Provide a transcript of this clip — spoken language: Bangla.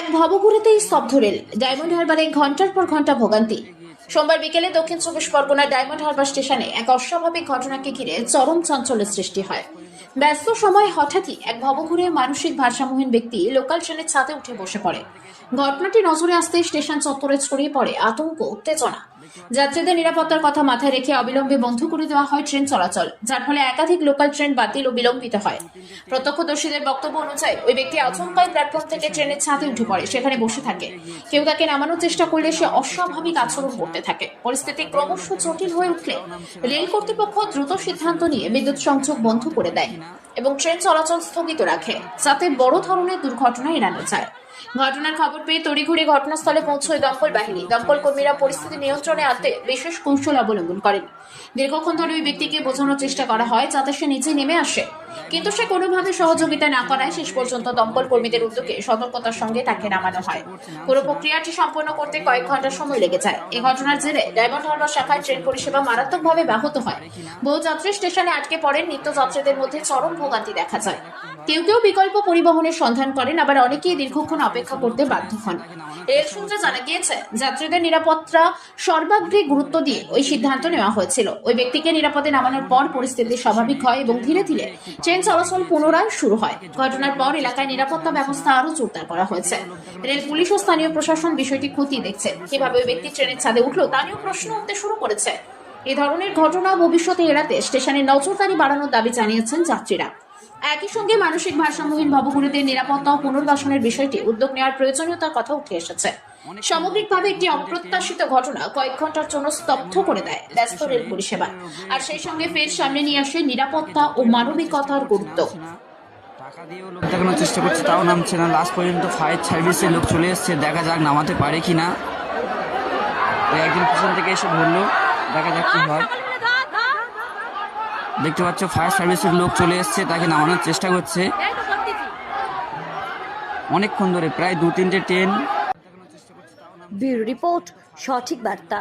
এক ভবঘুরেতেই স্তব্ধ রেল। ডায়মন্ড হারবারে ঘন্টার পর ঘন্টা ভোগান্তি। সোমবার বিকেলে দক্ষিণ চব্বিশ পরগনার ডায়মন্ড হারবার স্টেশনে এক অস্বাভাবিক ঘটনাকে ঘিরে চরম চাঞ্চল্যের সৃষ্টি হয়। ব্যস্ত সময় হঠাৎই এক ভবঘুরে মানসিক ভারসাম্যহীন ব্যক্তি লোকাল ট্রেনের ছাদে উঠে বসে পড়ে। ঘটনাটি নজরে আসতেই স্টেশন চত্বরে ছড়িয়ে পড়ে আতঙ্ক, উত্তেজনা। যাত্রীদের নিরাপত্তার কথা মাথায় রেখে অবিলম্বে বন্ধ করে দেওয়া হয় ট্রেন চলাচল, যার ফলে একাধিক লোকাল ট্রেন বাতিল ও বিলম্বিত হয়। প্রত্যক্ষদর্শীদের বক্তব্য অনুযায়ী ওই ব্যক্তি আচমকাই প্ল্যাটফর্ম থেকে ট্রেনের ছাদে উঠে পড়ে, সেখানে বসে থাকে। কেউ তাকে নামানোর চেষ্টা করলে সে অস্বাভাবিক আচরণ করতে থাকে। পরিস্থিতি ক্রমশ জটিল হয়ে উঠলে রেল কর্তৃপক্ষ দ্রুত সিদ্ধান্ত নিয়ে বিদ্যুৎ সংযোগ বন্ধ করে দেয় এবং ট্রেন চলাচল স্থগিত রাখে, যাতে বড় ধরনের দুর্ঘটনা এড়ানো যায়। ঘটনার খবর পেয়ে তড়িঘড়ি ঘটনাস্থলে পৌঁছয় দমকল বাহিনী। দমকল কর্মীরা পরিস্থিতি নিয়ন্ত্রণে আনতে বিশেষ কৌশল অবলম্বন করেন। দীর্ঘক্ষণ ধরে ওই ব্যক্তিকে বোঝানোর চেষ্টা করা হয় যাতে সে নিচে নেমে আসে, কিন্তু সে কোনোভাবে সহযোগিতা না করায় শেষ পর্যন্ত দমকল কর্মীদের উদ্যোগে সতর্কতার সঙ্গে তাকে নামানো হয়। পুরো প্রক্রিয়াটি সম্পন্ন করতে কয়েক ঘন্টা সময় লেগে যায়। এই ঘটনার জেরে ডায়মন্ড হারবার শাখায় ট্রেন পরিষেবা মারাত্মকভাবে ব্যাহত হয়। বহু যাত্রী স্টেশনে আটকে পড়েন। নিত্যযাত্রীদের মধ্যে চরম ভোগান্তি দেখা যায়। কেউ কেউ বিকল্প পরিবহনের সন্ধান করেন, আবার অনেকেই দীর্ঘক্ষণ অপেক্ষা করতে বাধ্য হন। রেল সূত্রে জানা গিয়েছে, যাত্রীদের নিরাপত্তা সর্বাগ্রে গুরুত্ব দিয়ে ওই সিদ্ধান্ত নেওয়া হয়েছিল। ওই ব্যক্তিকে নিরাপদে নামানোর পর পরিস্থিতি স্বাভাবিক হয় এবং ধীরে ধীরে ট্রেন চলাচল পুনরায় শুরু হয়। ঘটনার পর এলাকায় নিরাপত্তা ব্যবস্থা আরো জোরদার করা হয়েছে। রেল পুলিশ ও স্থানীয় প্রশাসন বিষয়টি খতিয়ে দেখছে। কিভাবে ওই ব্যক্তি ট্রেনের ছাদে উঠলো তা নিয়েও প্রশ্ন উঠতে শুরু করেছে। এই ধরনের ঘটনা ভবিষ্যতে এড়াতে স্টেশনে নজরদারি বাড়ানোর দাবি জানিয়েছেন যাত্রীরা। একই সঙ্গে মানসিক ভারসাম্যহীন ভবঘুরেদের নিরাপত্তা ও পুনর্বাসনের বিষয়টি উদ্যোগ নেওয়ার প্রয়োজনীয়তার কথা উঠে এসেছে। সামগ্রিকভাবে একটি অপ্রত্যাশিত ঘটনা কয়েক ঘন্টার জন্য স্তব্ধ করে দেয় ব্যস্ত রেল পরিষেবা, আর সেই সঙ্গে ফের সামনে নিয়ে আসে নিরাপত্তা ও মানবিকতার গুরুত্ব। টাকা দিয়েও লোক দেখানোর চেষ্টা করছে, তাও নামছে না। লাস্ট পর্যন্ত ফায়ার সার্ভিসের লোক চলে এসছে, দেখা যাক নামাতে পারে কিনা। একজন পিছন থেকে এসে ধরলো, দেখা যাক কি হয়। দেখতে পাচ্ছ ফায়ার সার্ভিসের লোক চলে এসছে, তাকে নামানোর চেষ্টা করছে অনেকক্ষণ ধরে, প্রায় 2-3টে ট্রেন। ব্যুরো রিপোর্ট, সঠিক বার্তা।